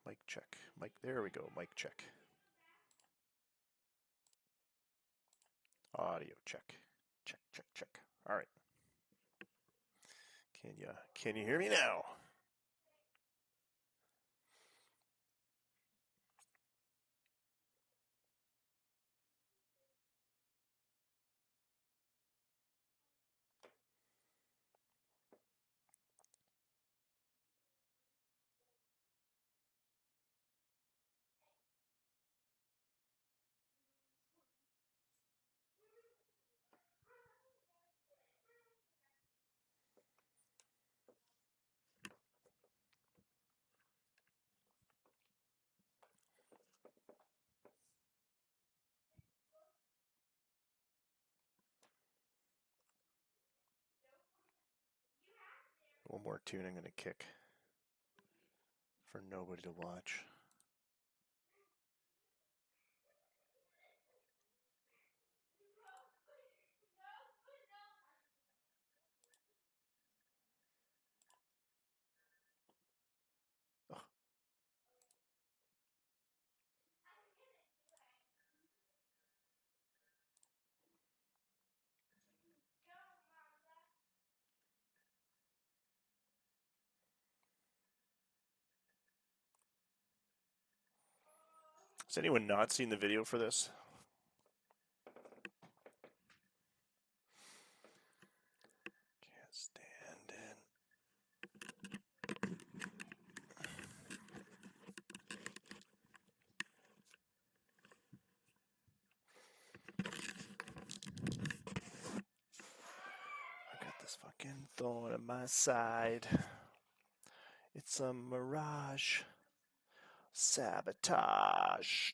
Mic check. Mic, there we go. Mic check. Audio check. Check, check, check. All right. Can you hear me now? One more tune I'm going to kick for nobody to watch. Oh. Has anyone not seen the video for this? Can't stand it. I got this fucking thorn on my side. It's a mirage. Sabotage.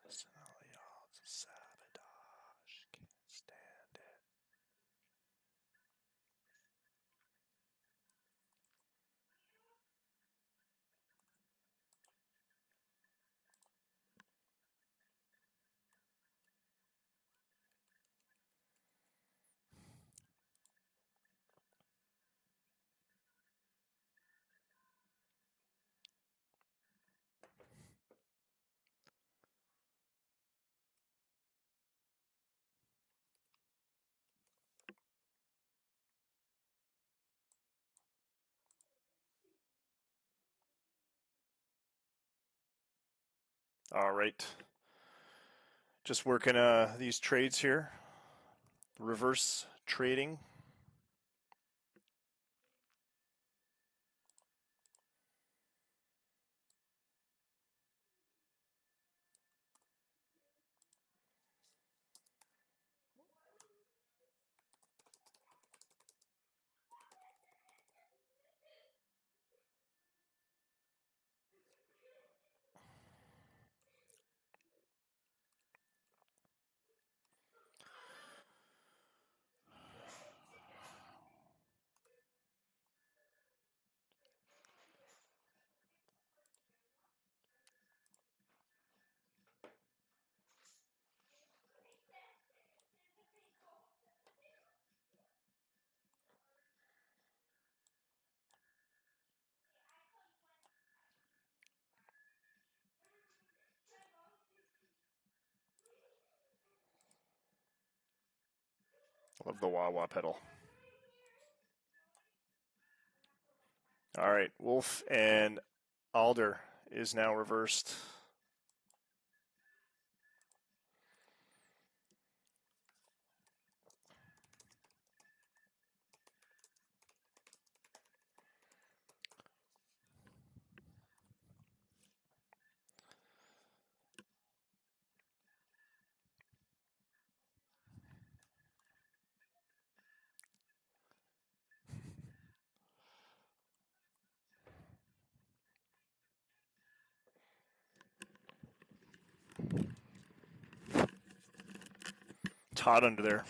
Listen, all y'all, it's a sabotage. Can't stand it. All right. Just working these trades here. Reverse trading. Love the wah-wah pedal. All right, Wolf and Alder is now reversed. It's hot under there.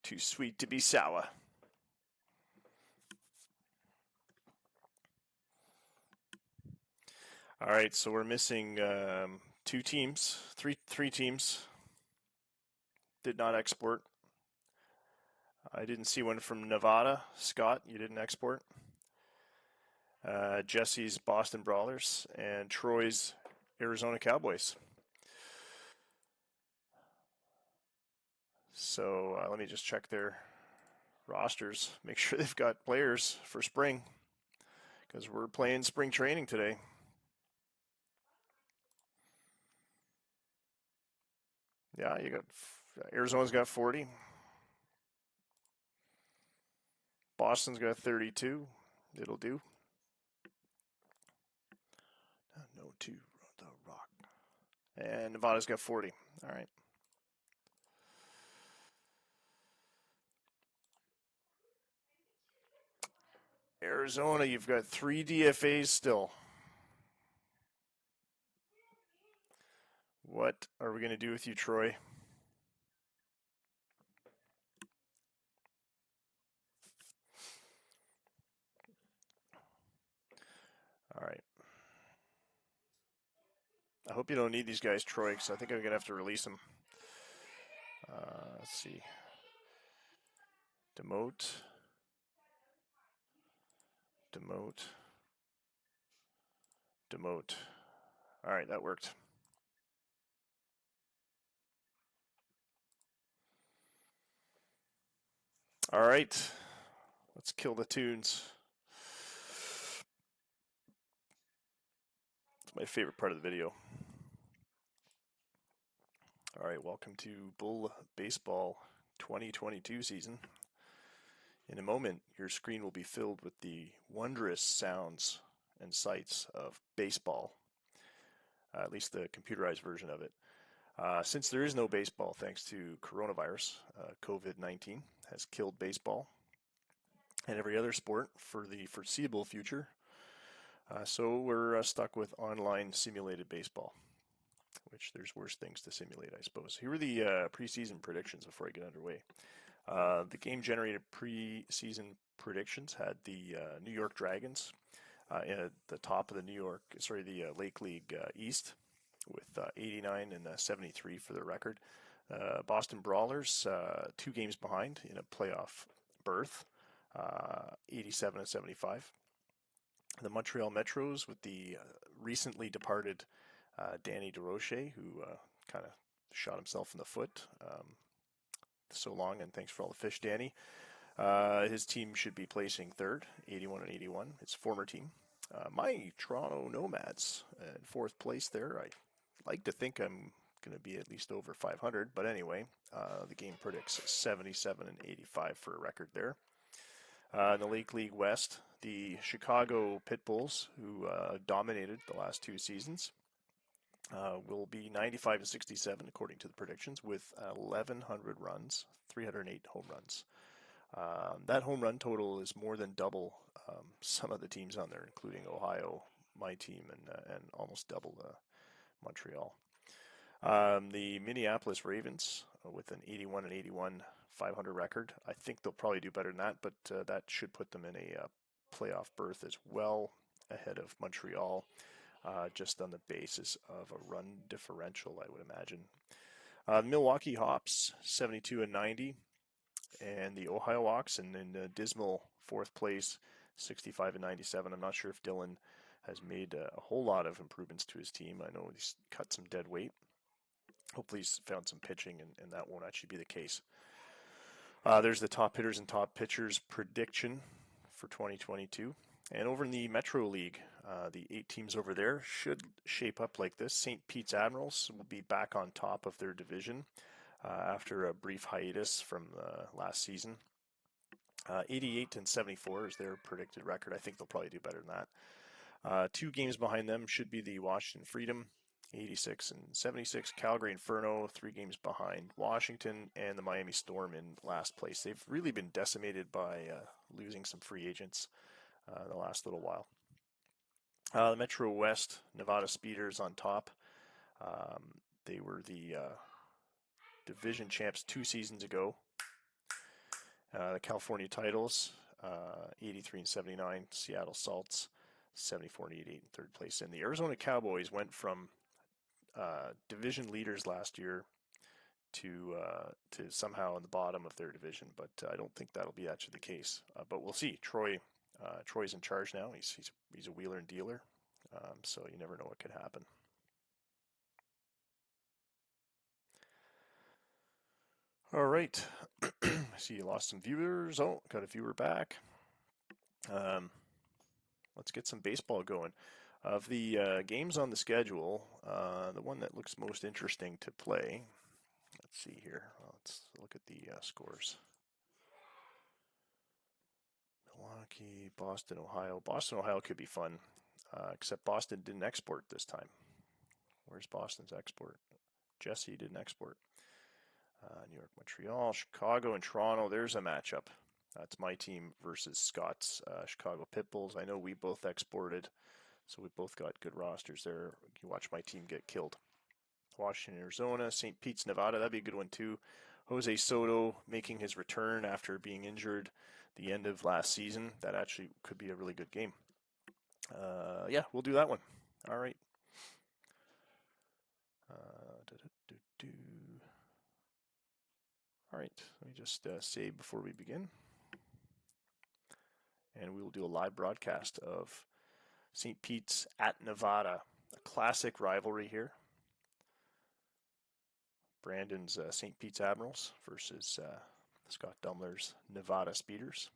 Too sweet to be sour. All right, so we're missing two teams, three teams did not export. I didn't see one from Nevada. Scott, you didn't export. Jesse's Boston Brawlers and Troy's Arizona Cowboys. So let me just check their rosters, make sure they've got players for spring, because we're playing spring training today. Yeah, you got Arizona's got 40. Boston's got 32. It'll do. No, to the rock. And Nevada's got 40. All right. Arizona, you've got 3 DFAs still. What are we going to do with you, Troy? All right. I hope you don't need these guys, Troy, because I think I'm going to have to release them. Let's see. Demote. Demote. Demote. All right, that worked. All right. Let's kill the tunes. It's my favorite part of the video. All right, welcome to Bull Baseball 2022 season. In a moment, your screen will be filled with the wondrous sounds and sights of baseball, at least the computerized version of it. Since there is no baseball thanks to coronavirus, COVID-19 has killed baseball and every other sport for the foreseeable future. So we're stuck with online simulated baseball, which there's worse things to simulate, I suppose. Here are the preseason predictions before I get underway. The game-generated preseason predictions had the New York Dragons at the top of the Lake League East with 89 and 73 for their record. Boston Brawlers, 2 games behind in a playoff berth, 87 and 75. The Montreal Metros with the recently departed Danny DeRoche, who kind of shot himself in the foot. So long, and thanks for all the fish, Danny. His team should be placing third, 81 and 81. His former team. My Toronto Nomads in 4th place there. I like to think I'm going to be at least over 500, but anyway, the game predicts 77 and 85 for a record there. In the Lake League West, the Chicago Pitbulls, who dominated the last 2 seasons, will be 95 to 67 according to the predictions, with 1,100 runs, 308 home runs. That home run total is more than double some of the teams on there, including Ohio, my team, and almost double Montreal. The Minneapolis Ravens with an 81 and 81 500 record. I think they'll probably do better than that, but that should put them in a playoff berth as well, ahead of Montreal. Just on the basis of a run differential, I would imagine. Milwaukee Hops, 72 and 90. and the Ohio Hawks in dismal fourth place, 65-97. I'm not sure if Dylan has made a whole lot of improvements to his team. I know he's cut some dead weight. Hopefully he's found some pitching, and that won't actually be the case. There's the top hitters and top pitchers prediction for 2022. And over in the Metro League, the 8 teams over there should shape up like this. St. Pete's Admirals will be back on top of their division after a brief hiatus from last season. 88-74 is their predicted record. I think they'll probably do better than that. 2 games behind them should be the Washington Freedom, 86-76. Calgary Inferno, 3 games behind Washington, and the Miami Storm in last place. They've really been decimated by losing some free agents the last little while. The Metro West, Nevada Speeders on top. They were the division champs 2 seasons ago. The California Titles, 83-79. Seattle Salts, 74-88 in third place. And the Arizona Cowboys went from division leaders last year to somehow in the bottom of their division, but I don't think that'll be actually the case. But we'll see. Troy's in charge now. He's a wheeler and dealer, so you never know what could happen. All right. I see you lost some viewers. Oh, got a viewer back. Let's get some baseball going. Of the games on the schedule, the one that looks most interesting to play, let's see here. Let's look at the scores. Milwaukee, Boston, Ohio. Boston, Ohio could be fun, except Boston didn't export this time. Where's Boston's export? Jesse didn't export. New York, Montreal, Chicago, and Toronto. There's a matchup. That's my team versus Scott's Chicago Pitbulls. I know we both exported, so we both got good rosters there. You watch my team get killed. Washington, Arizona, St. Pete's, Nevada. That'd be a good one too. Jose Soto making his return after being injured the end of last season. That actually could be a really good game. Yeah, we'll do that one. All right. All right, let me just save before we begin. And we will do a live broadcast of St. Pete's at Nevada, a classic rivalry here. Brandon's St. Pete's Admirals versus Scott Dumler's Nevada Speeders.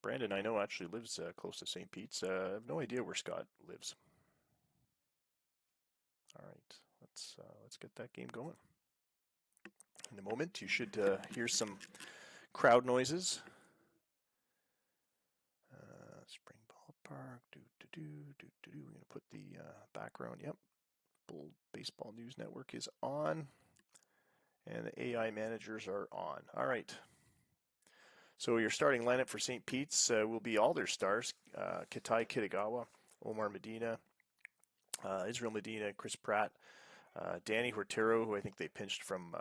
Brandon, I know, actually lives close to St. Pete's. I have no idea where Scott lives. All right, let's get that game going. In a moment, you should hear some crowd noises. Spring Ballpark. We're going to put the background. Yep. Bull Baseball News Network is on. And the AI managers are on. All right. So your starting lineup for St. Pete's will be all their stars. Kitai Kitagawa, Omar Medina, Israel Medina, Chris Pratt, Danny Hortero, who I think they pinched from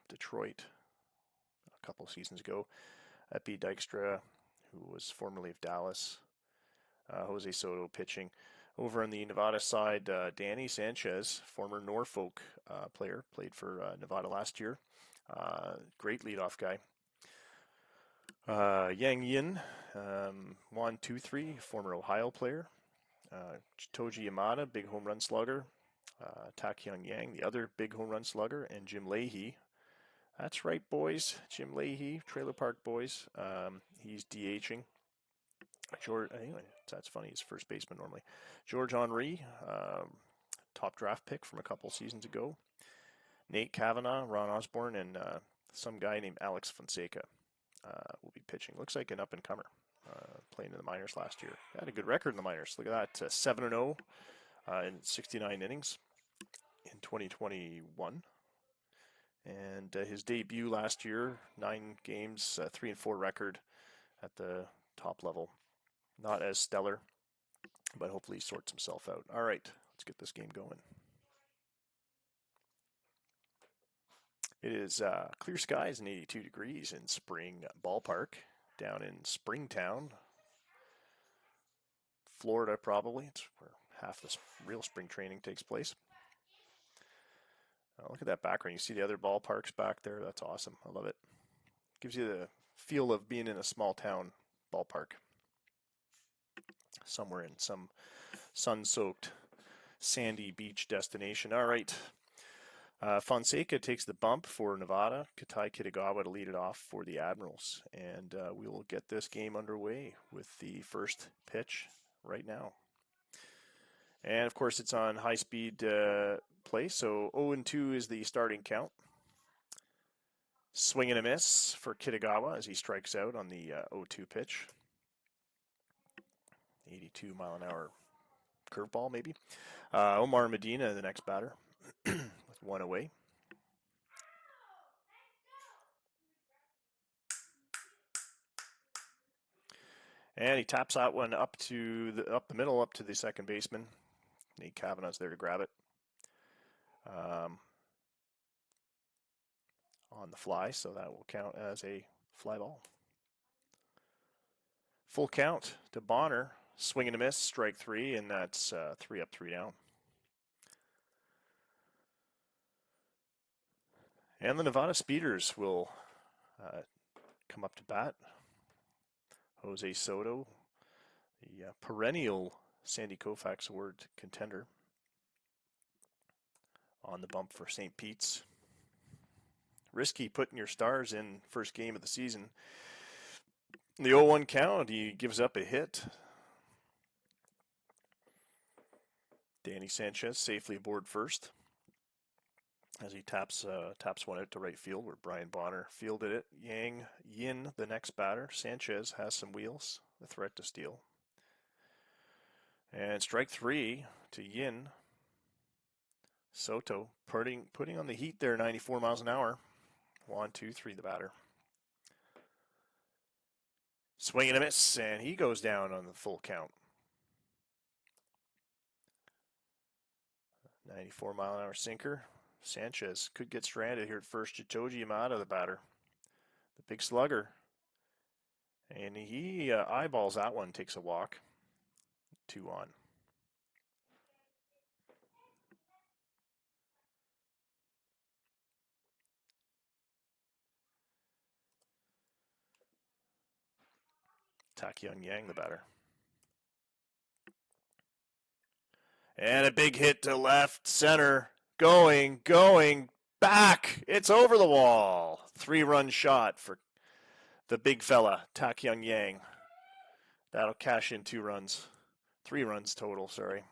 Detroit a couple of seasons ago. Epi Dykstra, who was formerly of Dallas. Jose Soto pitching. Over on the Nevada side, Danny Sanchez, former Norfolk player, played for Nevada last year. Great leadoff guy. Yang Yin, 1-2-3, former Ohio player. Toji Yamada, big home run slugger. Tak-Hyung Yang, the other big home run slugger. And Jim Leahy. That's right, boys. Jim Leahy, Trailer Park Boys. He's DHing. George, that's funny. He's first baseman normally. George Henry, top draft pick from a couple seasons ago. Nate Kavanaugh, Ron Osborne, and some guy named Alex Fonseca will be pitching. Looks like an up-and-comer, playing in the minors last year. Had a good record in the minors. Look at that, 7-0 in 69 innings in 2021. And his debut last year, 9 games, 3-4 record at the top level. Not as stellar, but hopefully he sorts himself out. All right, let's get this game going. It is clear skies and 82 degrees in Spring Ballpark down in Springtown, Florida, probably. It's where half the real spring training takes place. Oh, look at that background. You see the other ballparks back there? That's awesome. I love it. Gives you the feel of being in a small town ballpark. Somewhere in some sun-soaked sandy beach destination. All right. Fonseca takes the bump for Nevada. Katai Kitagawa to lead it off for the Admirals. And we will get this game underway with the first pitch right now. And of course, it's on high-speed play. So 0-2 is the starting count. Swing and a miss for Kitagawa as he strikes out on the 0-2 pitch. 82 mile an hour curveball, maybe. Omar Medina, the next batter, with one away. And he taps that one up the middle, up to the second baseman. Nate Kavanaugh's there to grab it. On the fly, so that will count as a fly ball. Full count to Bonner. Swing and a miss, strike three, and that's 3 up, 3 down. And the Nevada Speeders will come up to bat. Jose Soto, the perennial Sandy Koufax Award contender, on the bump for St. Pete's. Risky putting your stars in first game of the season. The 0-1 count, he gives up a hit. Danny Sanchez safely aboard first as he taps one out to right field where Brian Bonner fielded it. Yin, the next batter. Sanchez has some wheels, the threat to steal. And strike three to Yin. Soto putting on the heat there, 94 miles an hour. 1, 2, 3, the batter. Swing and a miss, and he goes down on the full count. 94 mile an hour sinker. Sanchez could get stranded here at first. Chitoji Yamada, the batter. The big slugger. And he eyeballs that one, takes a walk. 2 on. Tak-Young Yang, the batter. And a big hit to left center. Going back. It's over the wall. 3-run shot for the big fella, Tak-Young Yang. That'll cash in 2 runs. 3 runs total, sorry.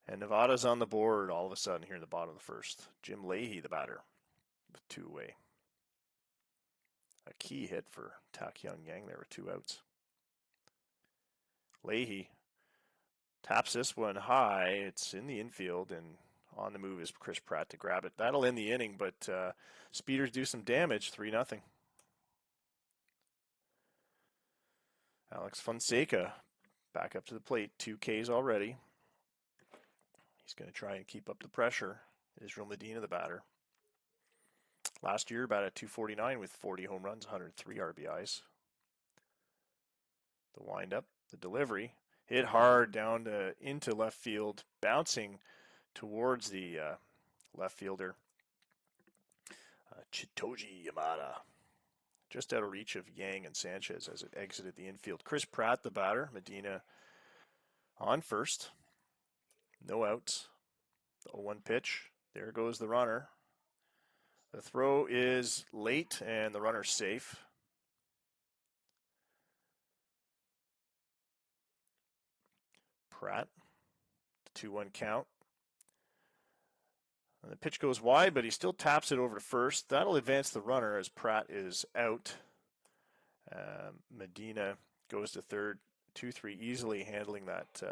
And Nevada's on the board all of a sudden here in the bottom of the first. Jim Leahy, the batter, with 2 away. A key hit for Tak-Young Yang there with 2 outs. Leahy taps this one high. It's in the infield, and on the move is Chris Pratt to grab it. That'll end the inning, but Speeders do some damage, 3-0. Alex Fonseca back up to the plate, 2 Ks already. He's going to try and keep up the pressure. Israel Medina, the batter. Last year, batted .249 with 40 home runs, 103 RBIs. The windup, the delivery, hit hard down into left field, bouncing towards the left fielder, Chitoji Yamada. Just out of reach of Yang and Sanchez as it exited the infield. Chris Pratt, the batter. Medina on first. No outs. The 0-1 pitch. There goes the runner. The throw is late, and the runner's safe. Pratt, the 2-1 count. And the pitch goes wide, but he still taps it over to first. That'll advance the runner as Pratt is out. Medina goes to third, 2-3, easily handling that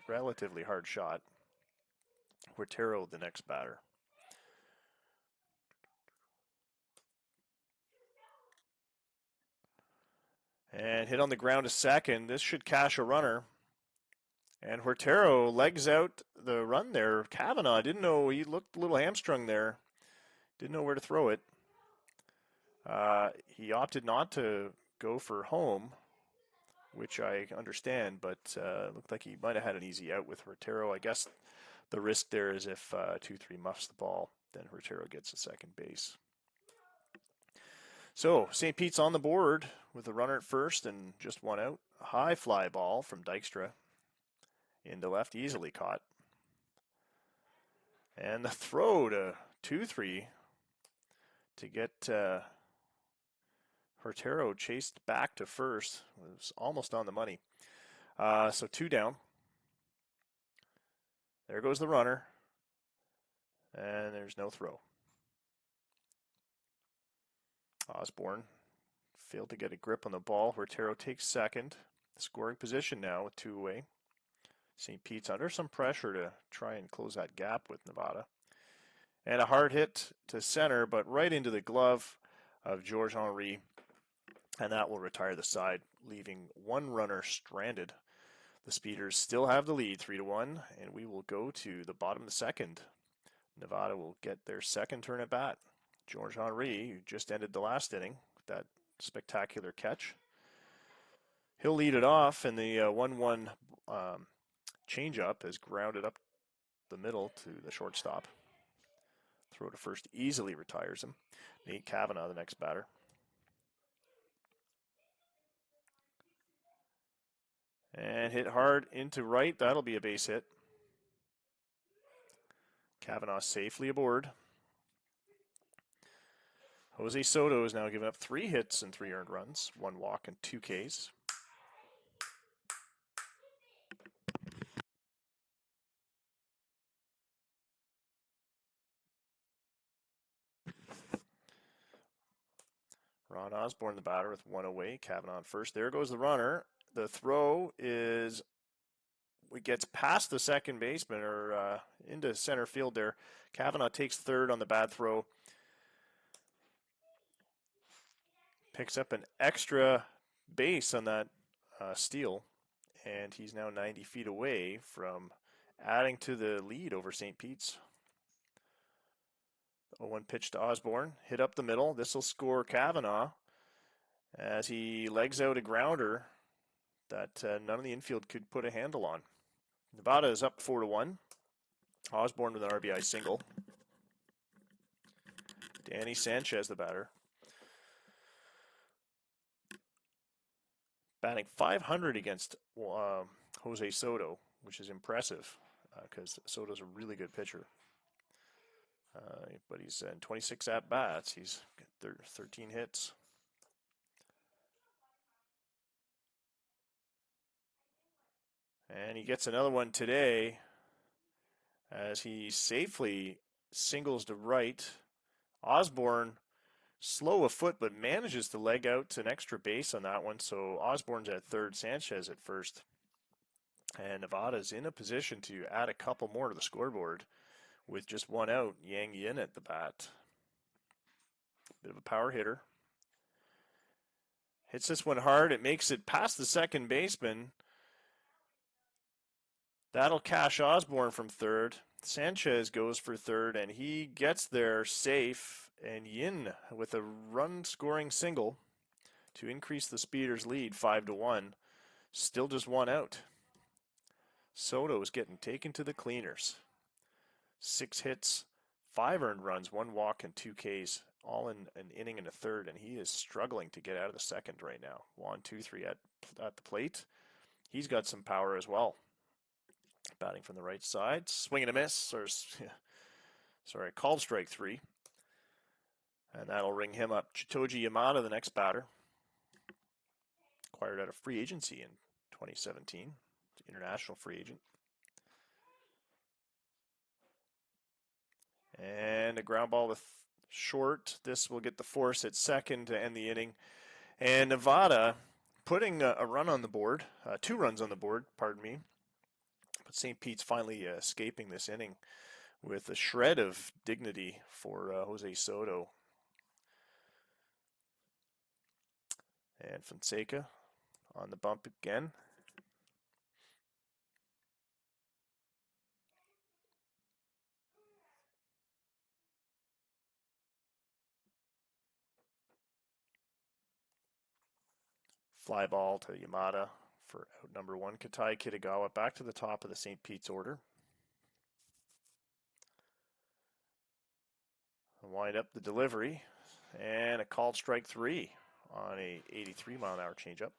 relatively hard shot. Huertero, the next batter. And hit on the ground to second. This should cash a runner. And Huertero legs out the run there. Kavanaugh didn't know, he looked a little hamstrung there. Didn't know where to throw it. He opted not to go for home, which I understand, but looked like he might have had an easy out with Huertero. I guess The risk there is if 2-3 muffs the ball, then Rotero gets a second base. So St. Pete's on the board with a runner at first and just one out. A high fly ball from Dykstra into left, easily caught. And the throw to 2-3 to get Rotero chased back to first. It was almost on the money. So 2 down. There goes the runner. And there's no throw. Osborne failed to get a grip on the ball. Rotero takes second. Scoring position now with 2 away. St. Pete's under some pressure to try and close that gap with Nevada. And a hard hit to center, but right into the glove of Georges Henry. And that will retire the side, leaving one runner stranded. The Speeders still have the lead, 3-1, and we will go to the bottom of the second. Nevada will get their second turn at bat. Georges Henry, who just ended the last inning with that spectacular catch. He'll lead it off, and the 1-1 changeup has grounded up the middle to the shortstop. Throw to first easily retires him. Nate Kavanaugh, the next batter. And hit hard into right. That'll be a base hit. Kavanaugh safely aboard. Jose Soto has now given up 3 hits and 3 earned runs, 1 walk and 2 Ks. Ron Osborne, the batter, with 1 away. Kavanaugh on first. There goes the runner. The throw is, it gets past the second baseman or into center field there. Kavanaugh takes third on the bad throw. Picks up an extra base on that steal, and he's now 90 feet away from adding to the lead over St. Pete's. 0-1 pitch to Osborne, hit up the middle. This will score Kavanaugh as he legs out a grounder that none of the infield could put a handle on. Nevada is up 4-1. Osborne with an RBI single. Danny Sanchez, the batter. Batting .500 against Jose Soto, which is impressive because Soto's a really good pitcher. But he's in 26 at-bats. He's got 13 hits. And he gets another one today as he safely singles to right. Osborne, slow of foot, but manages to leg out an extra base on that one. So Osborne's at third, Sanchez at first. And Nevada's in a position to add a couple more to the scoreboard with just 1 out. Yang Yin at the bat. Bit of a power hitter. Hits this one hard. It makes it past the second baseman. That'll cash Osborne from third. Sanchez goes for third, and he gets there safe. And Yin with a run-scoring single to increase the Speeders' lead 5-1. Still just 1 out. Soto is getting taken to the cleaners. 6 hits, 5 earned runs, 1 walk, and 2 Ks, all in an inning and a third, and he is struggling to get out of the second right now. 1, 2, 3 at the plate. He's got some power as well. Batting from the right side, swing and a miss, called strike 3. And that'll ring him up. Chitoji Yamada, the next batter. Acquired out of free agency in 2017. International free agent. And a ground ball to short. This will get the force at second to end the inning. And Nevada putting a run on the board. 2 runs on the board, pardon me. But St. Pete's finally escaping this inning with a shred of dignity for Jose Soto. And Fonseca on the bump again. Fly ball to Yamada for out number 1. Katai Kitagawa back to the top of the St. Pete's order. Wind up the delivery, and a called strike 3 on a 83-mile-an-hour changeup.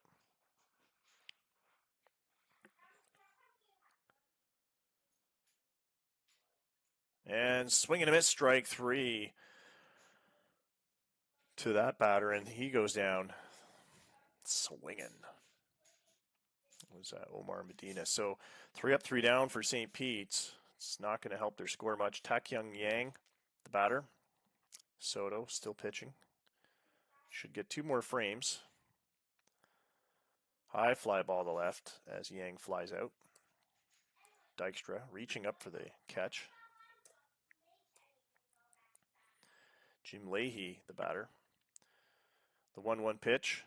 And swing and a miss, strike 3 to that batter, and he goes down swinging. It was Omar Medina. So 3 up, 3 down for St. Pete's. It's not going to help their score much. Tak-Young Yang, the batter. Soto still pitching. Should get 2 more frames. High fly ball to left as Yang flies out. Dykstra reaching up for the catch. Jim Leahy, the batter. The 1-1 pitch.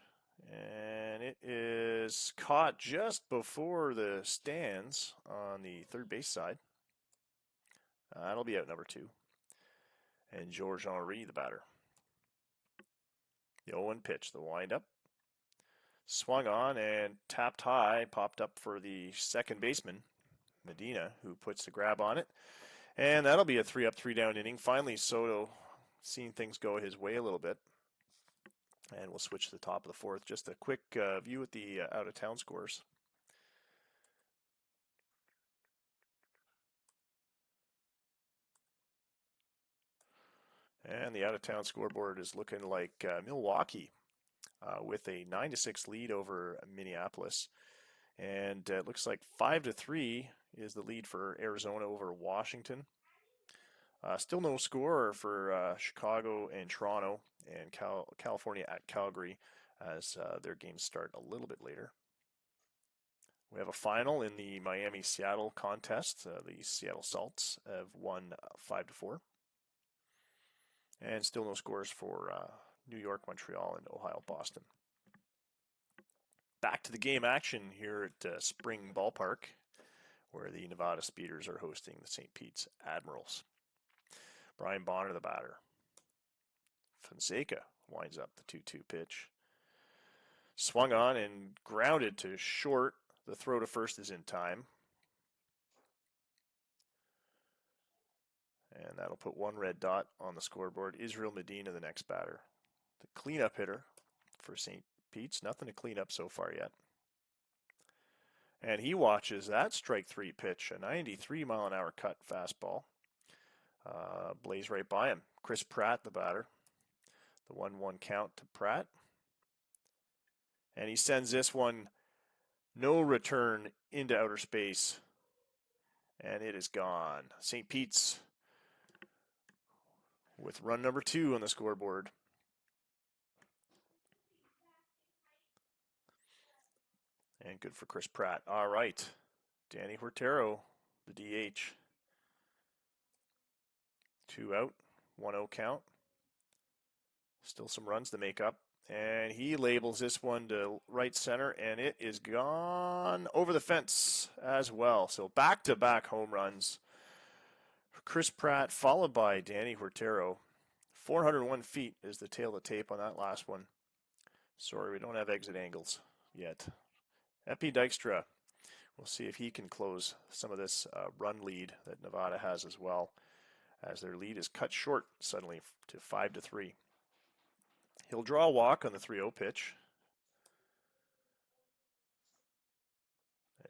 And it is caught just before the stands on the third base side. That'll be out number 2. And Georges Henry, the batter. The 0-1 pitch, the windup. Swung on and tapped high, popped up for the second baseman, Medina, who puts the grab on it. And that'll be a 3 up, 3 down inning. Finally, Soto seeing things go his way a little bit. And we'll switch to the top of the 4th. Just a quick view at the out-of-town scores. And the out-of-town scoreboard is looking like Milwaukee with a 9-6 lead over Minneapolis. And it looks like 5-3 is the lead for Arizona over Washington. Still no score for Chicago and Toronto, and California at Calgary as their games start a little bit later. We have a final in the Miami-Seattle contest. The Seattle Salts have won 5-4. And still no scores for New York, Montreal, and Ohio, Boston. Back to the game action here at Spring Ballpark, where the Nevada Speeders are hosting the St. Pete's Admirals. Brian Bonner, the batter. Fonseca winds up the 2-2 pitch. Swung on and grounded to short. The throw to first is in time. And that'll put 1 red dot on the scoreboard. Israel Medina, the next batter. The cleanup hitter for St. Pete's. Nothing to clean up so far yet. And he watches that strike 3 pitch, a 93-mile-an-hour cut fastball. Blaze right by him. Chris Pratt, the batter. The 1-1 count to Pratt. And he sends this one no return into outer space. And it is gone. St. Pete's with run number 2 on the scoreboard. And good for Chris Pratt. All right. Danny Huertero, the DH. 2 out, 1-0 count. Still some runs to make up. And he labels this one to right center, and it is gone over the fence as well. So back-to-back home runs for Chris Pratt, followed by Danny Huertero. 401 feet is the tail of the tape on that last one. Sorry, we don't have exit angles yet. Epi Dykstra. We'll see if he can close some of this run lead that Nevada has as well, as their lead is cut short suddenly to 5-3. He'll draw a walk on the 3-0 pitch.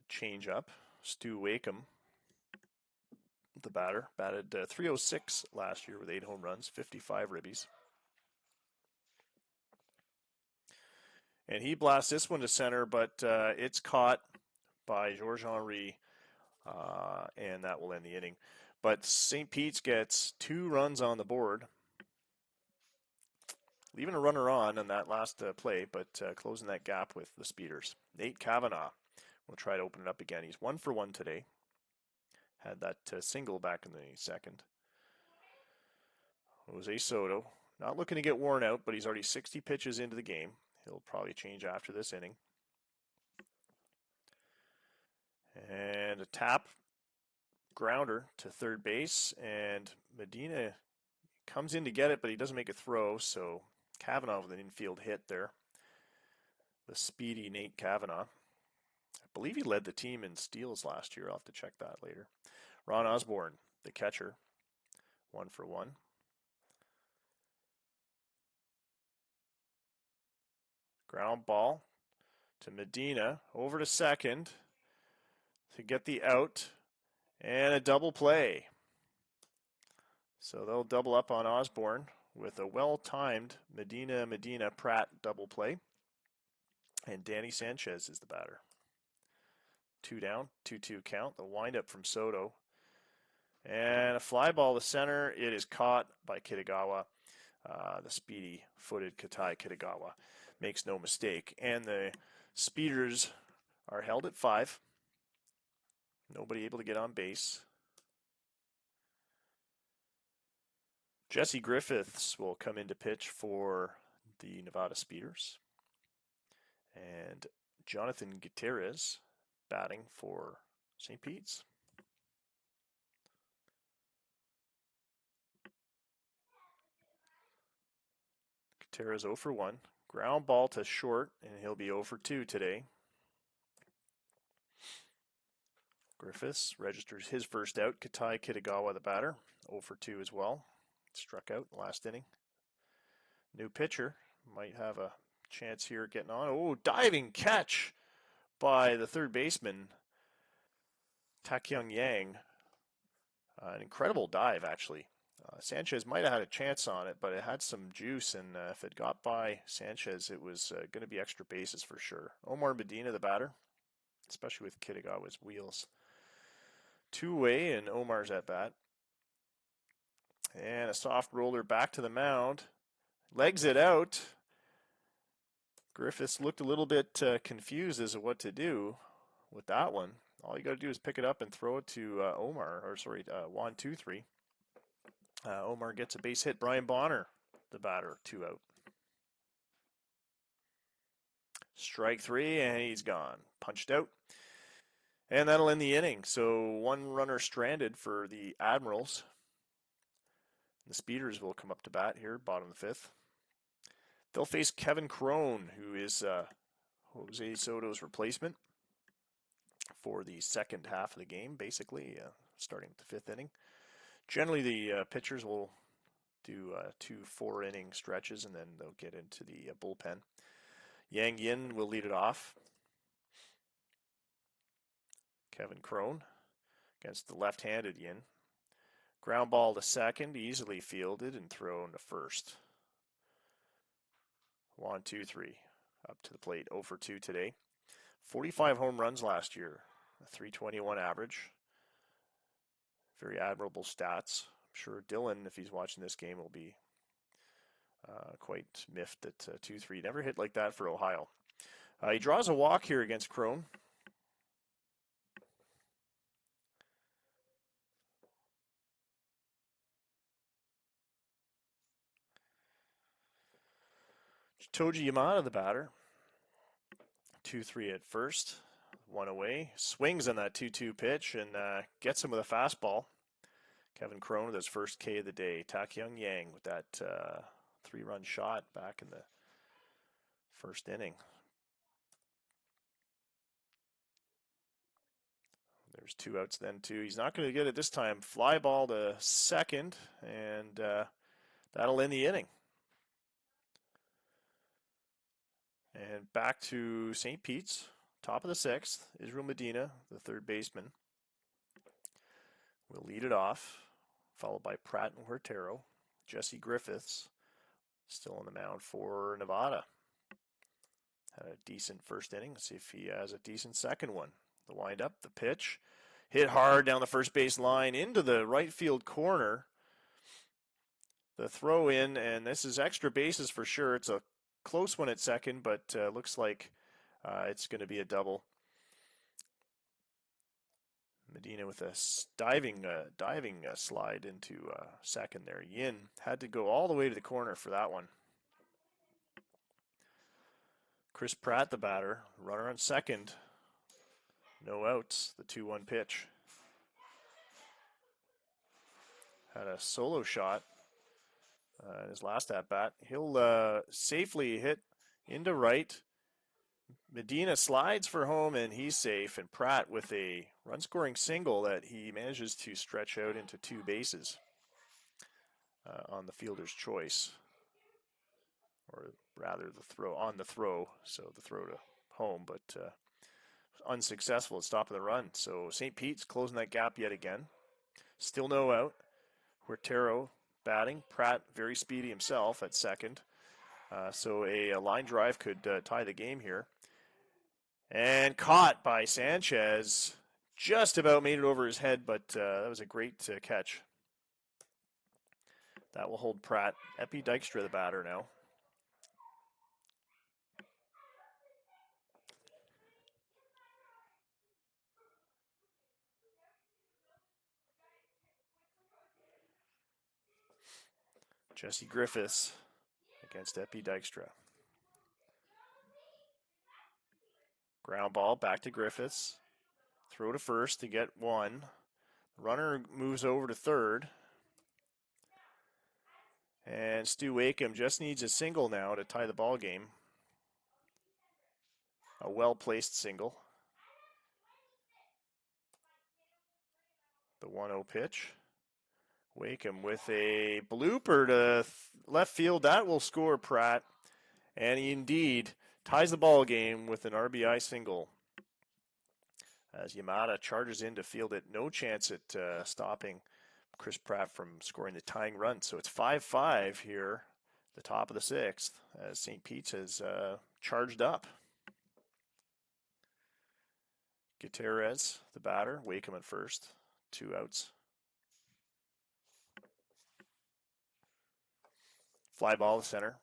Change up. Stu Wakeham, the batter, batted .306 last year with 8 home runs, 55 ribbies. And he blasts this one to center, but it's caught by Georges Henry, and that will end the inning. But St. Pete's gets 2 runs on the board, leaving a runner on that last play, but closing that gap with the Speeders. Nate Kavanaugh will try to open it up again. He's 1 for 1 today. Had that single back in the second. Jose Soto, not looking to get worn out, but he's already 60 pitches into the game. He'll probably change after this inning. And a tap grounder to third base, and Medina comes in to get it, but he doesn't make a throw, so Kavanaugh with an infield hit there. The speedy Nate Kavanaugh. I believe he led the team in steals last year. I'll have to check that later. Ron Osborne, the catcher, 1 for 1. Ground ball to Medina, over to second to get the out, and a double play. So they'll double up on Osborne with a well-timed Medina-Pratt double play. And Danny Sanchez is the batter. 2 down, 2-2 count. The windup from Soto. And a fly ball to center. It is caught by Kitagawa. The speedy-footed Katai Kitagawa makes no mistake. And the Speeders are held at 5. Nobody able to get on base. Jesse Griffiths will come in to pitch for the Nevada Speeders. And Jonathan Gutierrez batting for St. Pete's. Gutierrez 0 for 1. Ground ball to short, and he'll be 0 for 2 today. Griffiths registers his first out. Katai Kitagawa, the batter, 0 for 2 as well. Struck out last inning. New pitcher might have a chance here getting on. Oh, diving catch by the third baseman, Tak-Young Yang. An incredible dive, actually. Sanchez might have had a chance on it, but it had some juice, and if it got by Sanchez, it was going to be extra bases for sure. Omar Medina, the batter, especially with Kitagawa's wheels. Two-way, and Omar's at bat. And a soft roller back to the mound. Legs it out. Griffiths looked a little bit confused as to what to do with that one. All you got to do is pick it up and throw it to Juan 2-3. Omar gets a base hit. Brian Bonner, the batter, 2 out. Strike 3, and he's gone. Punched out. And that'll end the inning. So 1 runner stranded for the Admirals. The Speeders will come up to bat here, bottom of the 5th. They'll face Kevin Crone, who is Jose Soto's replacement for the second half of the game, basically, starting with the 5th inning. Generally, the pitchers will do 2 4-inning stretches, and then they'll get into the bullpen. Yang Yin will lead it off. Kevin Crone against the left-handed Yin. Ground ball to second, easily fielded and thrown to first. 1, 2, 3. Up to the plate, 0 for 2 today. 45 home runs last year, a .321 average. Very admirable stats. I'm sure Dylan, if he's watching this game, will be quite miffed at 2-3. Never hit like that for Ohio. He draws a walk here against Crone. Toji Yamada, the batter. 2-3 at first. 1 away. Swings on that 2-2 pitch and gets him with a fastball. Kevin Crone with his first K of the day. Tak-Young Yang with that 3-run shot back in the first inning. There's 2 outs then, too. He's not going to get it this time. Fly ball to second, and that'll end the inning. And back to St. Pete's, top of the 6th. Israel Medina, the third baseman, will lead it off, followed by Pratt and Huertero. Jesse Griffiths still on the mound for Nevada. Had a decent first inning. Let's see if he has a decent second one. The windup, the pitch, hit hard down the first base line into the right field corner. The throw in, and this is extra bases for sure. It's a close one at second, but looks like it's going to be a double. Medina with a diving slide into second there. Yin had to go all the way to the corner for that one. Chris Pratt, the batter, runner on second. No outs, the 2-1 pitch. Had a solo shot in his last at-bat. He'll safely hit into right. Medina slides for home, and he's safe. And Pratt with a run-scoring single that he manages to stretch out into 2 bases on the fielder's choice. Or rather on the throw, so the throw to home, but unsuccessful at stopping the run. So St. Pete's closing that gap yet again. Still no out. Huertero batting. Pratt very speedy himself at second. So a line drive could tie the game here. And caught by Sanchez. Just about made it over his head, but that was a great catch. That will hold Pratt. Epi Dykstra, the batter now. Jesse Griffiths against Epi Dykstra. Ground ball back to Griffiths. Throw to first to get one. Runner moves over to third. And Stu Wakeham just needs a single now to tie the ball game. A well-placed single. The 1-0 pitch. Wakeham with a blooper to left field. That will score Pratt. And he indeed ties the ball game with an RBI single. As Yamada charges in to field it. No chance at stopping Chris Pratt from scoring the tying run. So it's 5-5 here, the top of the sixth, as St. Pete's has charged up. Gutierrez, the batter. Wakeham at first. 2 outs. Fly ball to center.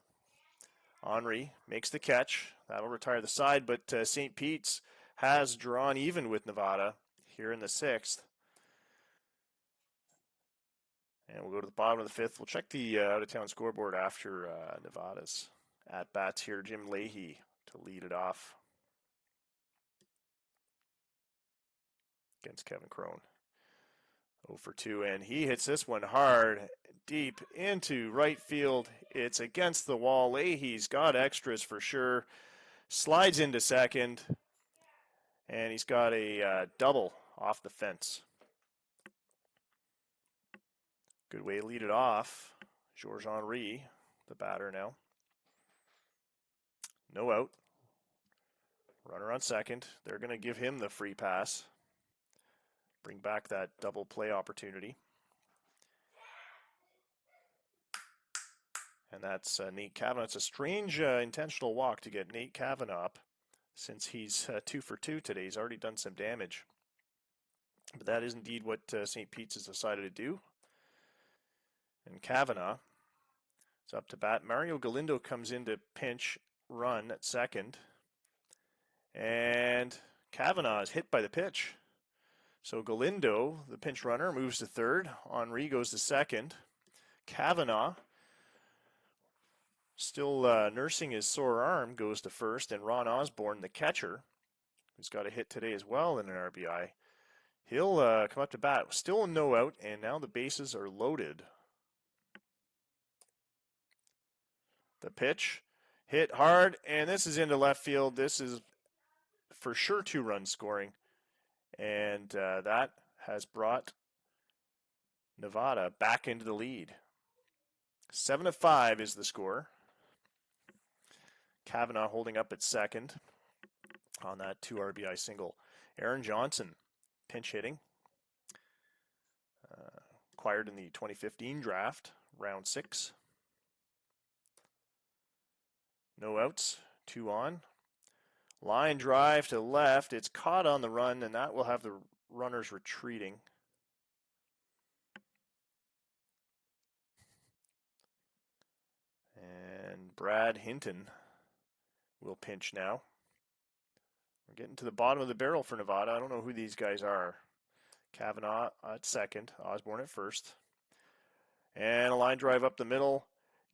Henry makes the catch. That'll retire the side, but St. Pete's has drawn even with Nevada here in the sixth. And we'll go to the bottom of the fifth. We'll check the out-of-town scoreboard after Nevada's at-bats here. Jim Leahy to lead it off against Kevin Crone. 0 for 2, and he hits this one hard, deep into right field. It's against the wall. Leahy's got extras for sure. Slides into second, and he's got a double off the fence. Good way to lead it off. Georges Henry, the batter now. No out. Runner on second. They're going to give him the free pass. Bring back that double play opportunity. And that's Nate Kavanagh. It's a strange intentional walk to get Nate Kavanagh up since he's 2 for 2 today. He's already done some damage. But that is indeed what St. Pete's has decided to do. And Kavanagh is up to bat. Mario Galindo comes in to pinch run at second. And Kavanagh is hit by the pitch. So Galindo, the pinch runner, moves to third. Henry goes to second. Kavanagh, still nursing his sore arm, goes to first. And Ron Osborne, the catcher, who's got a hit today as well in an RBI, he'll come up to bat. Still no out, and now the bases are loaded. The pitch, hit hard, and this is into left field. This is for sure 2-run scoring. And that has brought Nevada back into the lead. 7-5 is the score. Kavanagh holding up at second on that 2 RBI single. Aaron Johnson, pinch hitting. Acquired in the 2015 draft, round 6. No outs, 2 on. Line drive to left. It's caught on the run, and that will have the runners retreating. And Brad Hinton will pinch now. We're getting to the bottom of the barrel for Nevada. I don't know who these guys are. Kavanagh at second, Osborne at first. And a line drive up the middle.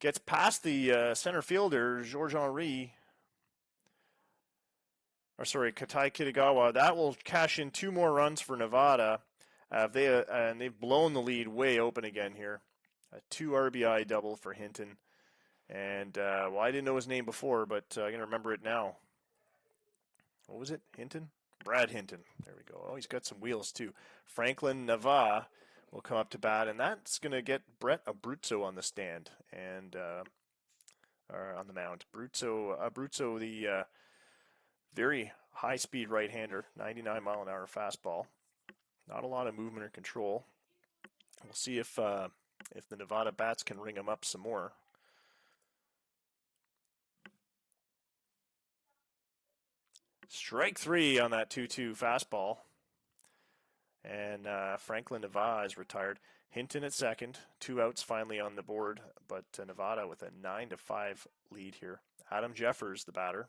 Gets past the center fielder, Georges Henry. Katai Kitagawa. That will cash in 2 more runs for Nevada. They've blown the lead way open again here. A 2 RBI double for Hinton. And, I didn't know his name before, but I'm going to remember it now. What was it? Hinton? Brad Hinton. There we go. Oh, he's got some wheels, too. Franklin Nava will come up to bat, and that's going to get Brett Abruzzo on the stand. And on the mound. Bruzzo, the very high-speed right-hander, 99-mile-an-hour fastball. Not a lot of movement or control. We'll see if the Nevada bats can ring him up some more. Strike 3 on that 2-2 fastball. And Franklin Nevada is retired. Hinton at second. 2 outs finally on the board, but Nevada with a 9-5 lead here. Adam Jeffers, the batter.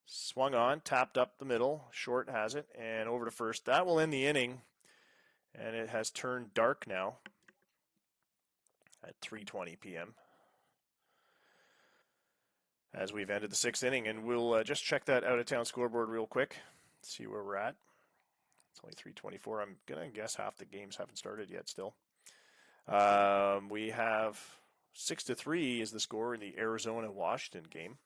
Swung on, tapped up the middle. Short has it, and over to first. That will end the inning, and it has turned dark now at 3:20 p.m. as we've ended the 6th inning, and we'll just check that out-of-town scoreboard real quick, see where we're at. It's only 3:24. I'm going to guess half the games haven't started yet still. We have 6-3 is the score in the Arizona-Washington game.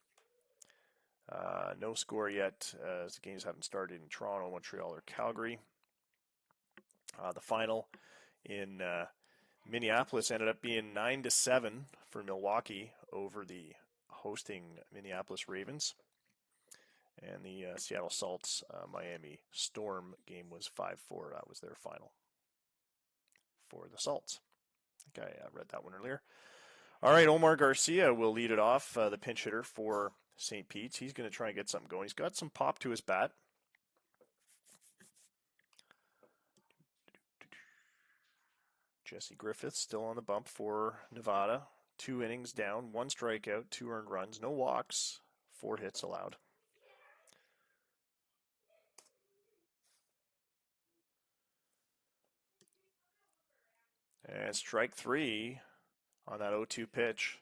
No score yet as the games haven't started in Toronto, Montreal, or Calgary. The final in Minneapolis ended up being 9-7 for Milwaukee over the hosting Minneapolis Ravens. And the Seattle Salts Miami Storm game was 5-4. That was their final for the Salts. I think I read that one earlier. All right, Omar Garcia will lead it off, the pinch hitter for St. Pete's. He's going to try and get something going. He's got some pop to his bat. Jesse Griffiths still on the bump for Nevada. 2 innings down, 1 strikeout, 2 earned runs, no walks, 4 hits allowed. And strike 3 on that 0-2 pitch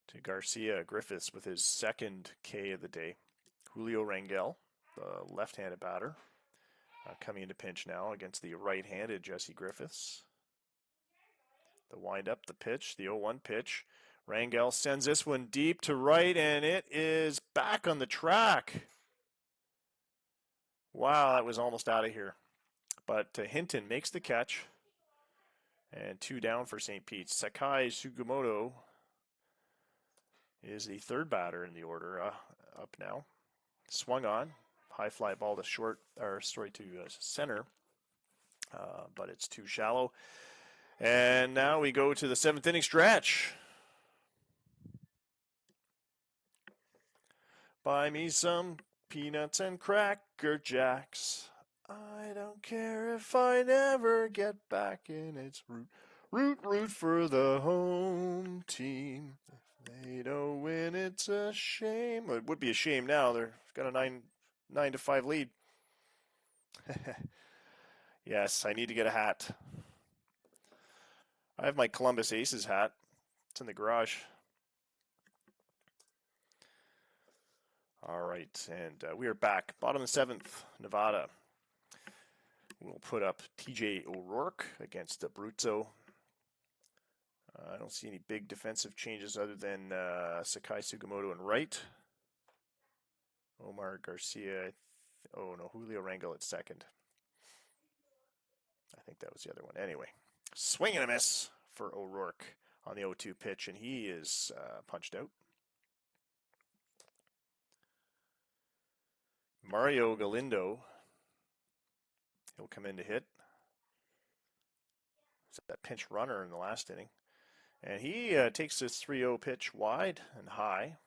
to Garcia. Griffiths with his second K of the day. Julio Rangel, the left-handed batter, coming into pinch now against the right-handed Jesse Griffiths. The wind-up, the pitch, the 0-1 pitch. Rangel sends this one deep to right, and it is back on the track. Wow, that was almost out of here. But Hinton makes the catch. And 2 down for St. Pete's. Sakai Sugimoto is the third batter in the order up now. Swung on. High fly ball to center. But it's too shallow. And now we go to the 7th inning stretch. Buy me some peanuts and Cracker Jacks. I don't care if I never get back in its root. Root for the home team. If they don't win, it's a shame. Well, it would be a shame now. They've got a 9-5 lead. Yes, I need to get a hat. I have my Columbus Aces hat. It's in the garage. All right, and we are back. Bottom of the 7th, Nevada. We'll put up TJ O'Rourke against Bruzzo. I don't see any big defensive changes other than Sakai Sugimoto in right. Omar Garcia. Julio Rangel at second. I think that was the other one. Anyway, swing and a miss for O'Rourke on the 0-2 pitch, and he is punched out. Mario Galindo. He'll come in to hit. It's that pinch runner in the last inning. And he takes this 3-0 pitch wide and high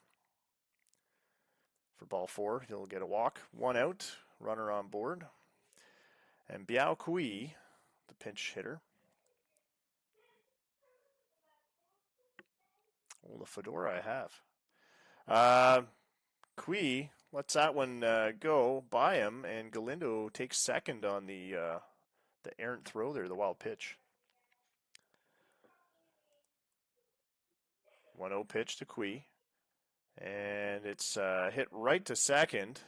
for ball 4. He'll get a walk. 1 out. Runner on board. And Biao Kui, the pinch hitter. Oh, the fedora I have. Kui lets that one go by him, and Galindo takes second on the errant throw there, the wild pitch. 1-0 pitch to Kui, and it's hit right to second,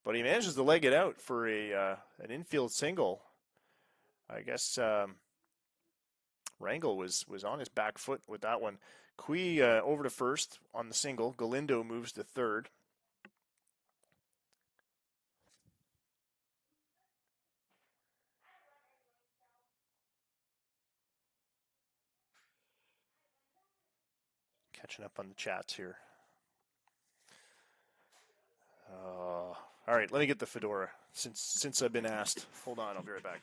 but he manages to leg it out for an infield single. I guess Rangel was on his back foot with that one. Kui over to first on the single. Galindo moves to third. Catching up on the chats here. All right, let me get the fedora since I've been asked. Hold on, I'll be right back.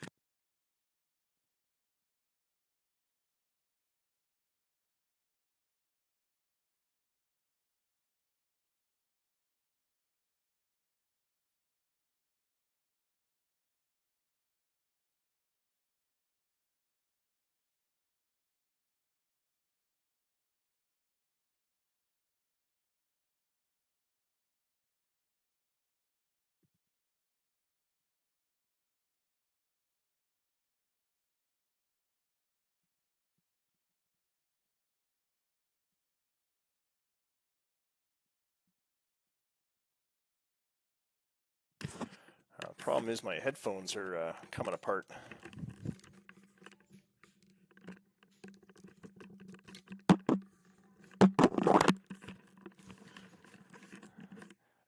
Problem is my headphones are coming apart.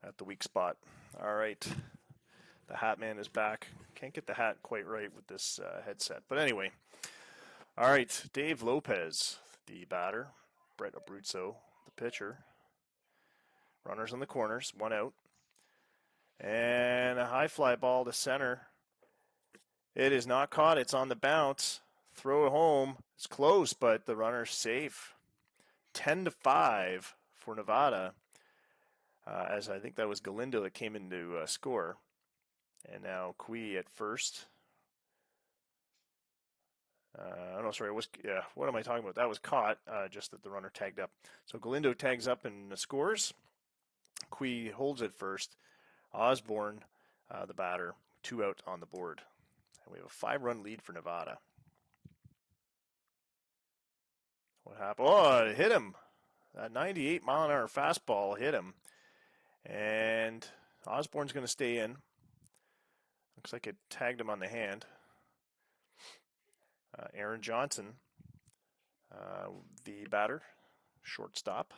At the weak spot. All right. The hat man is back. Can't get the hat quite right with this headset. But anyway. All right. Dave Lopez, the batter. Brett Abruzzo, the pitcher. Runners on the corners. 1 out. And a high fly ball to center. It is not caught. It's on the bounce. Throw it home. It's close, but the runner's safe. 10-5 for Nevada. As I think that was Galindo that came in to score. And now Cui at first. No, sorry, what am I talking about? That was caught, just that the runner tagged up. So Galindo tags up and scores. Cui holds it first. Osborne, the batter, 2 out on the board. And we have a 5-run lead for Nevada. What happened? Oh, it hit him. That 98-mile-an-hour fastball hit him. And Osborne's going to stay in. Looks like it tagged him on the hand. Aaron Johnson, the batter, shortstop.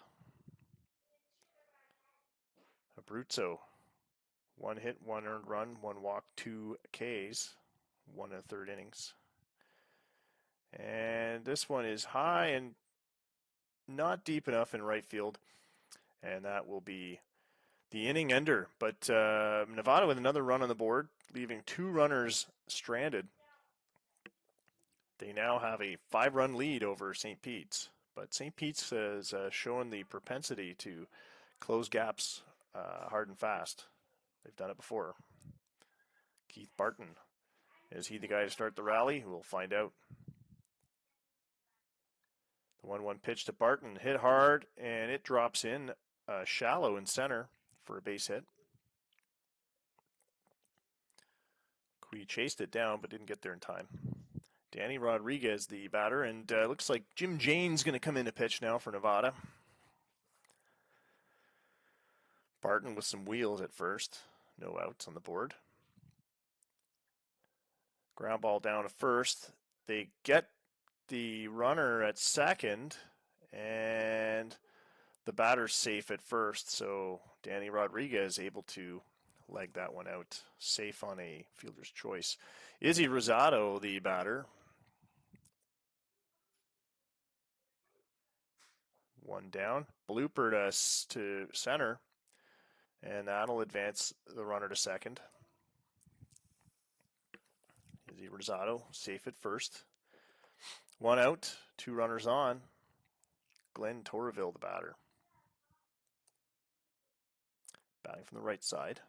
Abruzzo, 1 hit, 1 earned run, 1 walk, 2 Ks, 1 1/3 innings. And this one is high and not deep enough in right field. And that will be the inning ender. But Nevada with another run on the board, leaving 2 runners stranded. They now have a 5-run lead over St. Pete's. But St. Pete's has shown the propensity to close gaps hard and fast. They've done it before. Keith Barton. Is he the guy to start the rally? We'll find out. The 1-1 pitch to Barton. Hit hard, and it drops in shallow in center for a base hit. Cui chased it down, but didn't get there in time. Danny Rodriguez, the batter, and looks like Jim Jane's going to come in to pitch now for Nevada. Barton with some wheels at first. No outs on the board. Ground ball down to first. They get the runner at second, and the batter's safe at first, so Danny Rodriguez able to leg that one out, safe on a fielder's choice. Izzy Rosado, the batter. 1 down. Blooper to center, and that'll advance the runner to second. Izzy Rosado, safe at first. 1 out, 2 runners on. Glenn Torreville, the batter. Batting from the right side.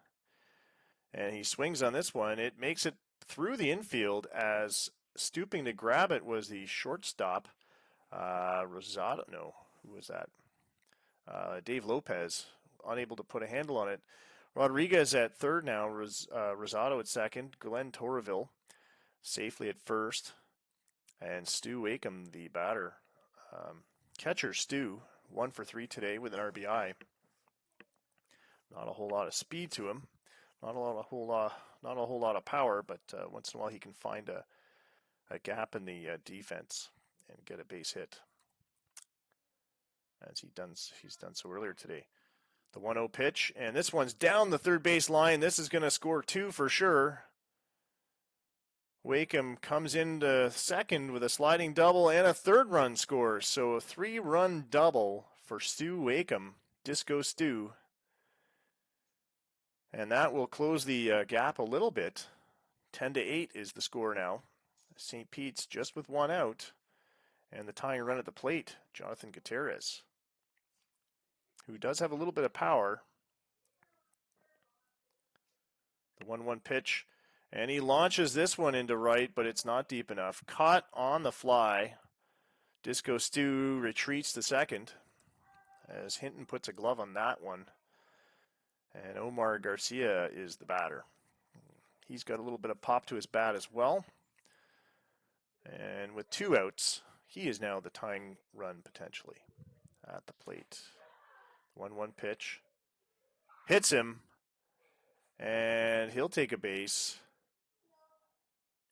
And he swings on this one. It makes it through the infield as stooping to grab it was the shortstop. Rosado, no, who was that? Dave Lopez, unable to put a handle on it. Rodriguez at third now. Rosado at second. Glenn Torreville safely at first. And Stu Wakeham, the batter. Catcher Stu, 1 for 3 today with an RBI. Not a whole lot of speed to him. Not a whole lot of power, but once in a while he can find a gap in the defense and get a base hit, as he's done so earlier today. The 1-0 pitch, and this one's down the third base line. This is going to score 2 for sure. Wakeham comes into second with a sliding double and a 3rd run score. So a 3-run double for Stu Wakeham, Disco Stu. And that will close the gap a little bit. 10-8 is the score now. St. Pete's just with one out. And the tying run at the plate, Jonathan Gutierrez, who does have a little bit of power. The 1-1 pitch. And he launches this one into right, but it's not deep enough. Caught on the fly. Disco Stu retreats to second as Hinton puts a glove on that one. And Omar Garcia is the batter. He's got a little bit of pop to his bat as well. And with two outs, he is now the tying run potentially at the plate. 1-1 pitch. Hits him. And he'll take a base.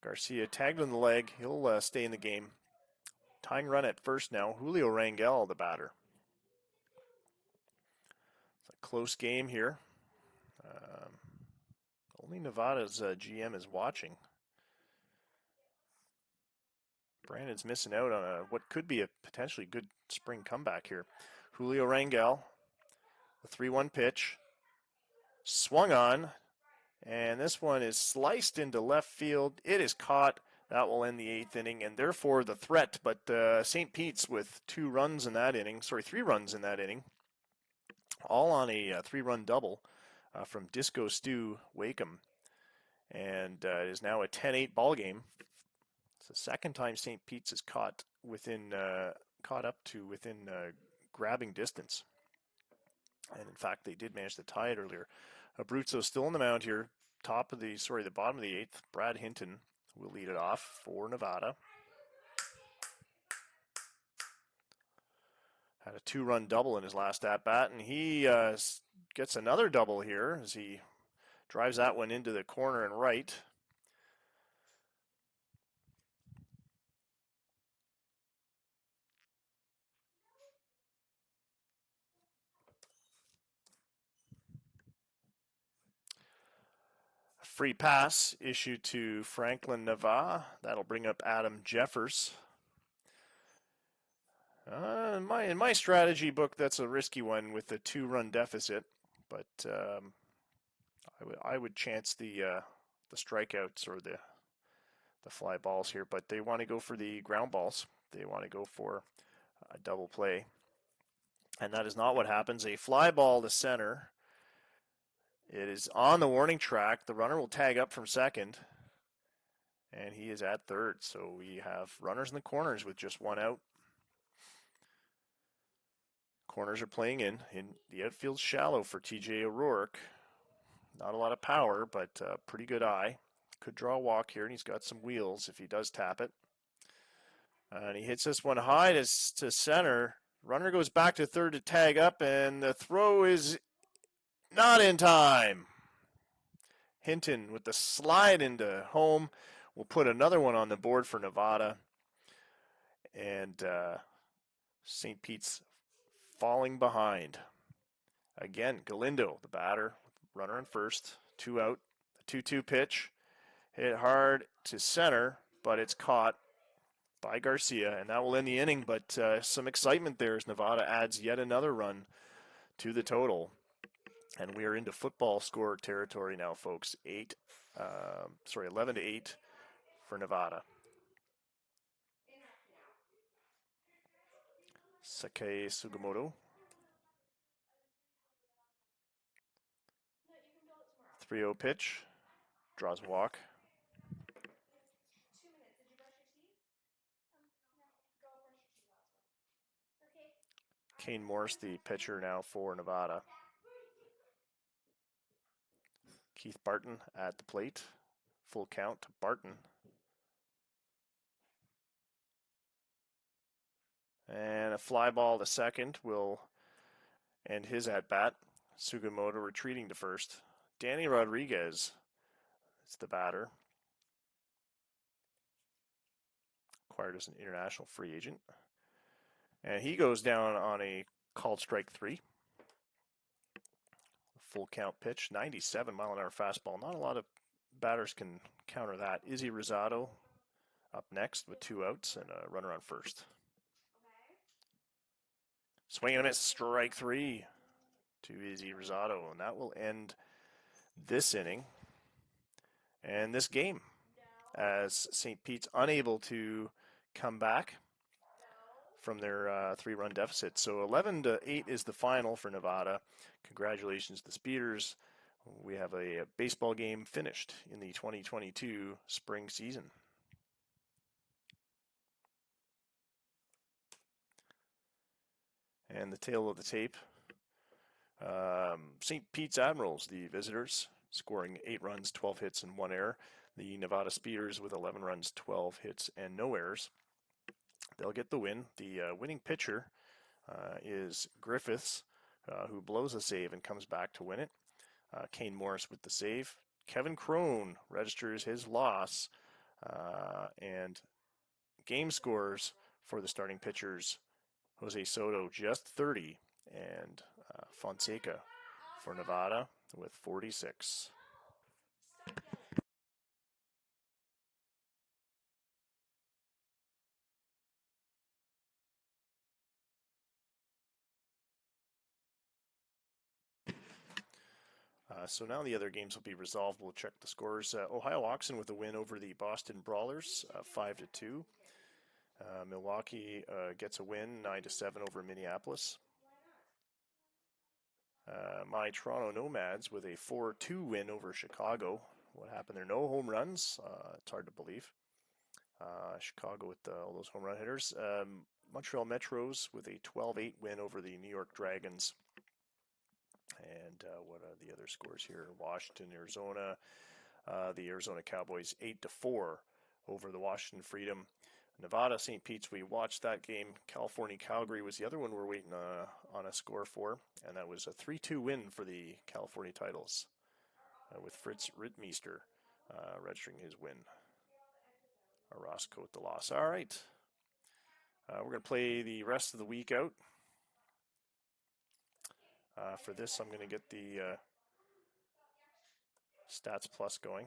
Garcia tagged on the leg. He'll stay in the game. Tying run at first now. Julio Rangel, the batter. It's a close game here. Only Nevada's GM is watching. Brandon's missing out on what could be a potentially good spring comeback here. Julio Rangel, the 3-1 pitch. Swung on. And this one is sliced into left field. It is caught. That will end the 8th inning, and therefore the threat. But St. Pete's with 3 runs in that inning, all on a 3-run double from Disco Stu Wakeham. And it is now a 10-8 ball game. It's the second time St. Pete's is caught up to within grabbing distance. And in fact, they did manage to tie it earlier. Abruzzo still on the mound here. The bottom of the 8th. Brad Hinton will lead it off for Nevada. Had a 2-run double in his last at-bat, and he gets another double here as he drives that one into the corner and right. Free pass issued to Franklin Nava. That'll bring up Adam Jeffers. In my strategy book, that's a risky one with the 2-run deficit, but I would chance the strikeouts or the fly balls here. But they want to go for the ground balls. They want to go for a double play, and that is not what happens. A fly ball to center. It is on the warning track. The runner will tag up from second, and he is at third. So we have runners in the corners with just one out. Corners are playing in the outfield's shallow for TJ O'Rourke. Not a lot of power, but pretty good eye. Could draw a walk here, and he's got some wheels if he does tap it. And he hits this one high to center. Runner goes back to third to tag up, and the throw is not in time. Hinton with the slide into home will put another one on the board for Nevada. And St. Pete's falling behind. Again, Galindo, the batter, runner on first, 2 out. The 2-2 pitch, hit hard to center, but it's caught by Garcia, and that will end the inning. But some excitement there as Nevada adds yet another run to the total. And we are into football score territory now, folks. 11-8 for Nevada. Sakae Sugimoto. 3-0 pitch. Draws a walk. Kane Morse, the pitcher now for Nevada. Keith Barton at the plate. Full count to Barton. And a fly ball to second will end his at-bat. Sugimoto retreating to first. Danny Rodriguez is the batter. Acquired as an international free agent. And he goes down on a called strike 3. Full count pitch, 97-mile-an-hour fastball. Not a lot of batters can counter that. Izzy Rosado up next with 2 outs and a runner on first. Swing and a miss, strike 3 to Izzy Rosado, and that will end this inning and this game as St. Pete's unable to come back from their 3-run deficit. So 11-8 is the final for Nevada. Congratulations to the Speeders. We have a baseball game finished in the 2022 spring season. And the tail of the tape. St. Pete's Admirals, the visitors, scoring 8 runs, 12 hits, and 1 error. The Nevada Speeders with 11 runs, 12 hits, and no errors. They'll get the win. The winning pitcher is Griffiths, who blows a save and comes back to win it. Kane Morris with the save. Kevin Crone registers his loss. And game scores for the starting pitchers: Jose Soto just 30, and Fonseca for Nevada with 46. So now the other games will be resolved. We'll check the scores. Ohio Oxen with a win over the Boston Brawlers, 5-2. Milwaukee gets a win, 9-7 over Minneapolis. My Toronto Nomads with a 4-2 win over Chicago. What happened there? No home runs. It's hard to believe. Chicago with all those home run hitters. Montreal Metros with a 12-8 win over the New York Dragons. And what are the other scores here? Washington, Arizona. The Arizona Cowboys 8-4 over the Washington Freedom. Nevada, St. Pete's, we watched that game. California, Calgary was the other one we're waiting on a score for, and that was a 3-2 win for the California Titles, with Fritz Rittmeister registering his win. Orozco with the loss. All right. We're going to play the rest of the week out. For this, I'm going to get the Stats Plus going.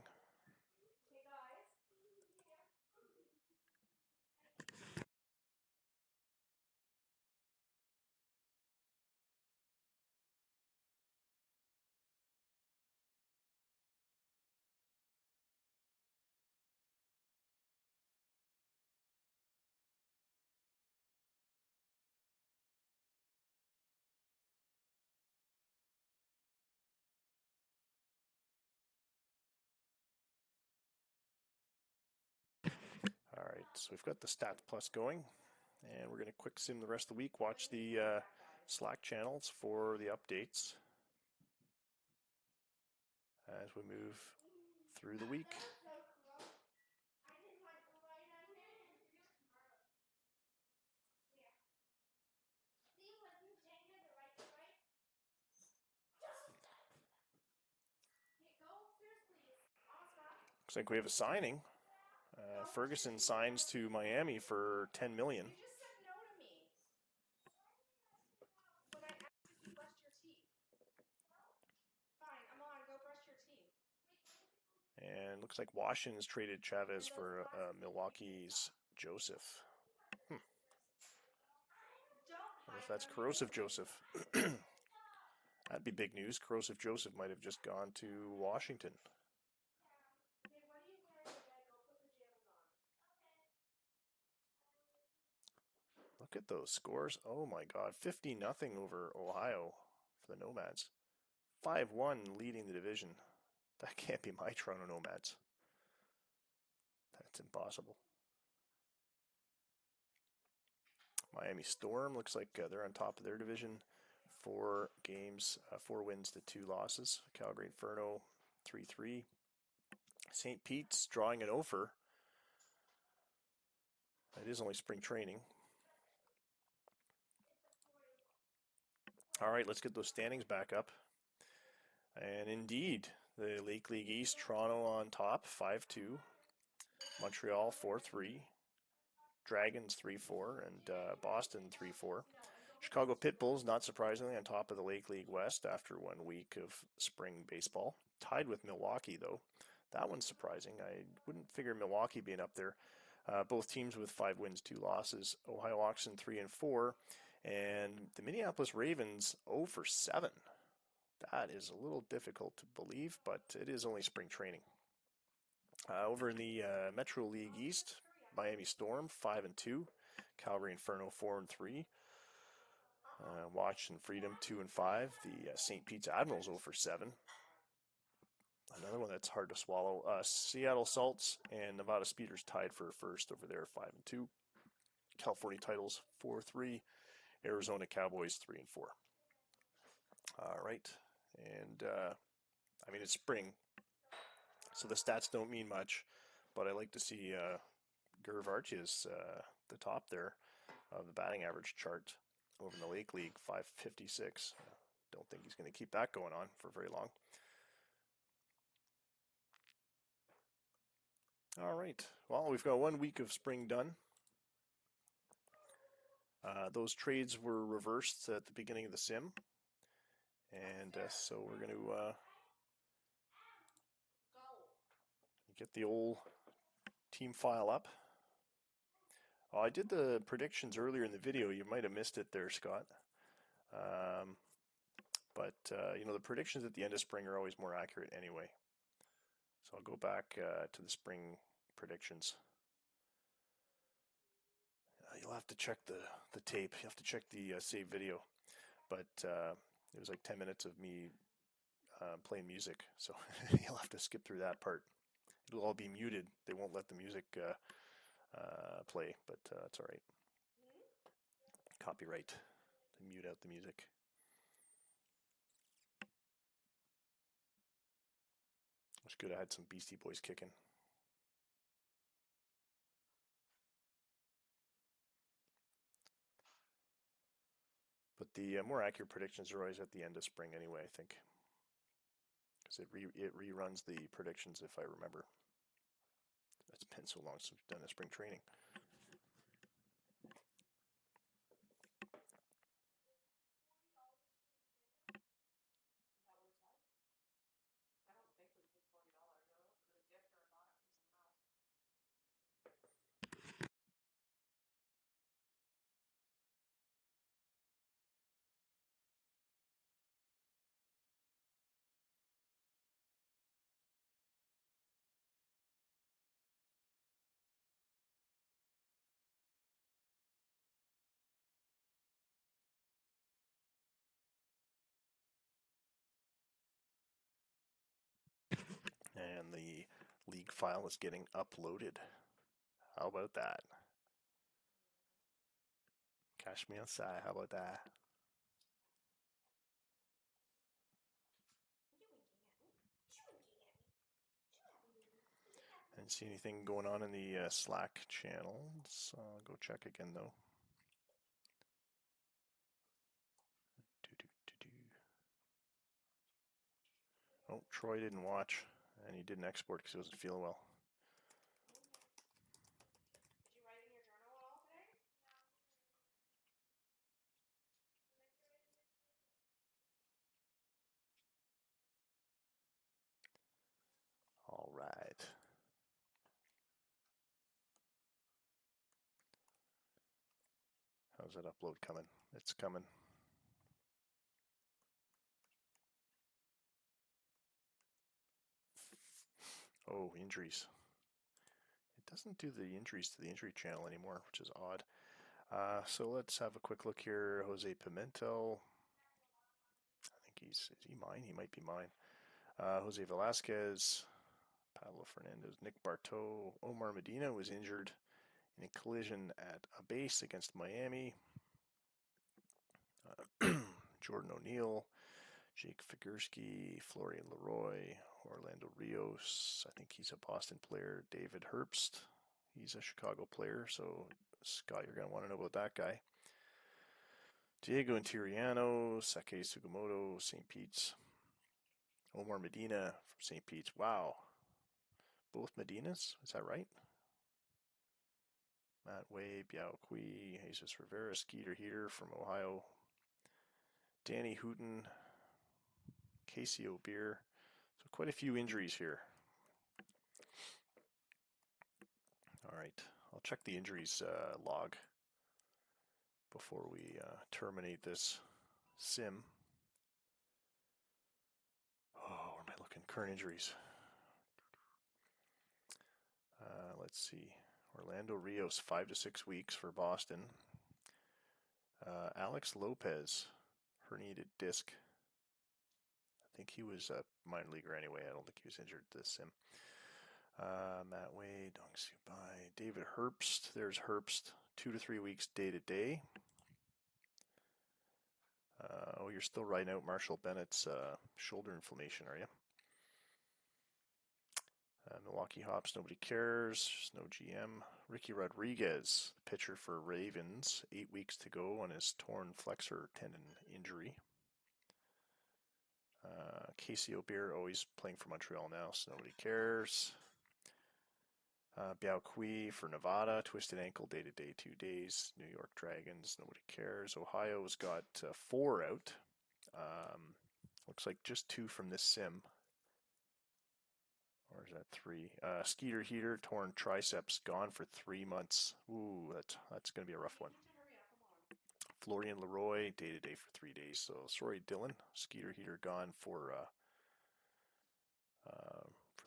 All right, so we've got the Stats Plus going, and we're going to quick sim the rest of the week. Watch the Slack channels for the updates as we move through the week. Looks like we have a signing. Ferguson signs to Miami for $10 million. And looks like Washington's traded Chavez for Milwaukee's Joseph. I wonder if that's Corrosive Joseph. That'd be big news. Corrosive Joseph might have just gone to Washington. Look at those scores. Oh my God. 50-0 over Ohio for the Nomads. 5-1 leading the division. That can't be my Toronto Nomads. That's impossible. Miami Storm looks like they're on top of their division. 4 games, 4 wins to 2 losses. Calgary Inferno 3-3. St. Pete's drawing an offer. It is only spring training. All right, let's get those standings back up. And indeed, the Lake League East, Toronto on top, 5-2. Montreal 4-3. Dragons 3-4, and Boston 3-4. Chicago Pitbulls, not surprisingly, on top of the Lake League West after 1 week of spring baseball. Tied with Milwaukee, though. That one's surprising. I wouldn't figure Milwaukee being up there. Both teams with 5 wins, 2 losses. Ohio Oxen 3-4, And the Minneapolis Ravens 0 for 7. That is a little difficult to believe, but it is only spring training. Over in the Metro League East, Miami Storm 5 and 2, Calgary Inferno 4 and 3, Washington Freedom 2 and 5, the St. Pete's Admirals 0 for 7. Another one that's hard to swallow. Seattle Salts and Nevada Speeders tied for first over there 5 and 2. California Titles 4-3, Arizona Cowboys 3 and 4. All right, and I mean it's spring, so the stats don't mean much, but I like to see Gerv Arches the top there of the batting average chart over in the Lake League, 556. Don't think he's going to keep that going on for very long. All right, well, we've got 1 week of spring done. Those trades were reversed at the beginning of the sim, and so we're going to get the old team file up. Oh, I did the predictions earlier in the video. You might have missed it there, Scott. But you know, the predictions at the end of spring are always more accurate anyway. So I'll go back to the spring predictions. You'll have to check the tape. You have to check the save video. But it was like 10 minutes of me playing music. So you'll have to skip through that part. It'll all be muted. They won't let the music play, but it's all right. Copyright. They mute out the music. It's good I had some Beastie Boys kicking. But the more accurate predictions are always at the end of spring anyway, I think. Because it reruns the predictions if I remember. It's been so long since we've done a spring training. And the league file is getting uploaded. How about that? Cash me outside. How about that? I didn't see anything going on in the Slack channel, so I'll go check again though. Oh, Troy didn't watch, and he didn't export because he wasn't feeling well. Did you write in your journal at all today? All right. How's that upload coming? It's coming. Oh, injuries. It doesn't do the injuries to the injury channel anymore, which is odd. So let's have a quick look here. Jose Pimentel. I think is he mine? He might be mine. Jose Velasquez, Pablo Fernandez, Nick Barteau, Omar Medina was injured in a collision at a base against Miami. Jordan O'Neill, Jake Figurski, Florian Leroy, Orlando Rios. I think he's a Boston player. David Herbst. He's a Chicago player. So, Scott, you're going to want to know about that guy. Diego Intiriano, Sake Sugimoto, St. Pete's. Omar Medina from St. Pete's. Wow. Both Medinas? Is that right? Matt Way, Biao Kui, Jesus Rivera, Skeeter Heater from Ohio. Danny Hooten, Casey O'Beer. So quite a few injuries here. All right, I'll check the injuries log. before we terminate this sim. Oh, where am I looking? Current injuries. Let's see. Orlando Rios, 5 to 6 weeks for Boston. Alex Lopez, herniated disc. I think he was a minor leaguer anyway. I don't think he was injured this sim. Matt Wade, Dong Subai, David Herbst. There's Herbst, 2 to 3 weeks day to day. You're still riding out Marshall Bennett's shoulder inflammation, are you? Milwaukee Hops, nobody cares. There's no GM. Ricky Rodriguez, pitcher for Ravens, 8 weeks to go on his torn flexor tendon injury. Casey O'Beer, always playing for Montreal now, so nobody cares. Biao Kui for Nevada, twisted ankle, day-to-day, 2 days. New York Dragons, nobody cares. Ohio's got 4 out. Looks like just 2 from this sim. Or is that 3? Skeeter Heater, torn triceps, gone for 3 months. Ooh, that's going to be a rough one. Florian Leroy, day-to-day for 3 days. So sorry, Dylan. Skeeter Heater gone for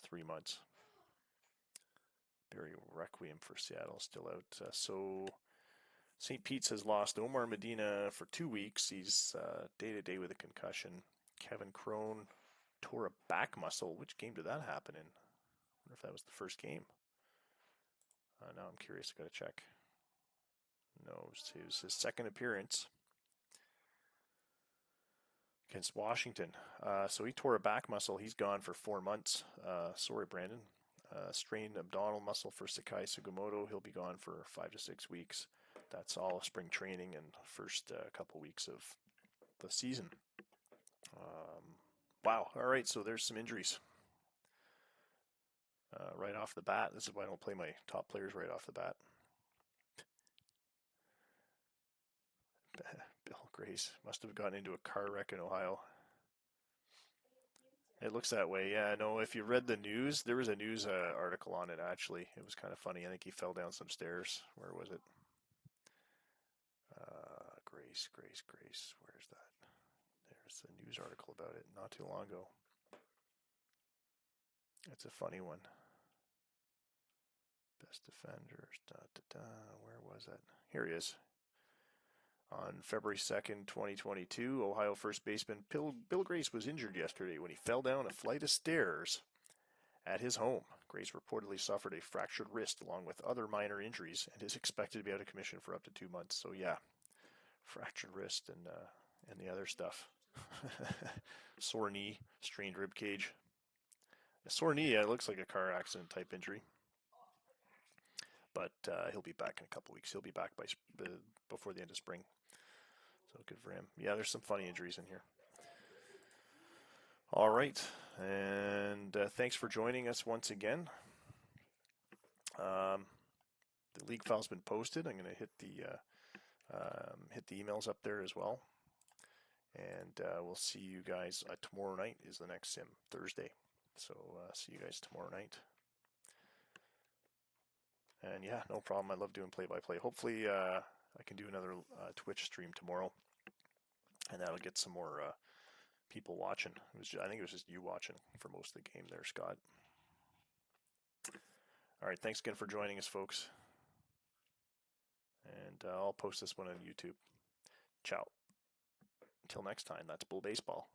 3 months. Barry Requiem for Seattle still out. So St. Pete's has lost Omar Medina for 2 weeks. He's day-to-day with a concussion. Kevin Crone tore a back muscle. Which game did that happen in? I wonder if that was the first game. Now I'm curious. I got to check. No, it was his second appearance against Washington. So he tore a back muscle. He's gone for 4 months. Sorry, Brandon. Strained abdominal muscle for Sakai Sugimoto. He'll be gone for 5 to 6 weeks. That's all spring training and first couple weeks of the season. Wow. All right, so there's some injuries. Right off the bat. This is why I don't play my top players right off the bat. Bill Grace must have gotten into a car wreck in Ohio. It looks that way. Yeah, no, if you read the news, there was a news article on it, actually. It was kind of funny. I think he fell down some stairs. Where was it? Grace. Where's that? There's a news article about it not too long ago. It's a funny one. Best defenders. Where was that? Here he is. On February 2nd, 2022, Ohio first baseman Bill Grace was injured yesterday when he fell down a flight of stairs at his home. Grace reportedly suffered a fractured wrist along with other minor injuries and is expected to be out of commission for up to 2 months. So yeah, fractured wrist and the other stuff. Sore knee, strained rib cage. A sore knee, it looks like a car accident type injury. But he'll be back in a couple weeks. He'll be back before the end of spring. So good for him. Yeah, there's some funny injuries in here. All right. And thanks for joining us once again. The league file's been posted. I'm going to hit the emails up there as well. And we'll see you guys tomorrow night is the next sim, Thursday. So see you guys tomorrow night. And yeah, no problem. I love doing play-by-play. Hopefully I can do another Twitch stream tomorrow. And that'll get some more people watching. I think it was just you watching for most of the game there, Scott. All right, thanks again for joining us, folks. And I'll post this one on YouTube. Ciao. Until next time, that's Bull Baseball.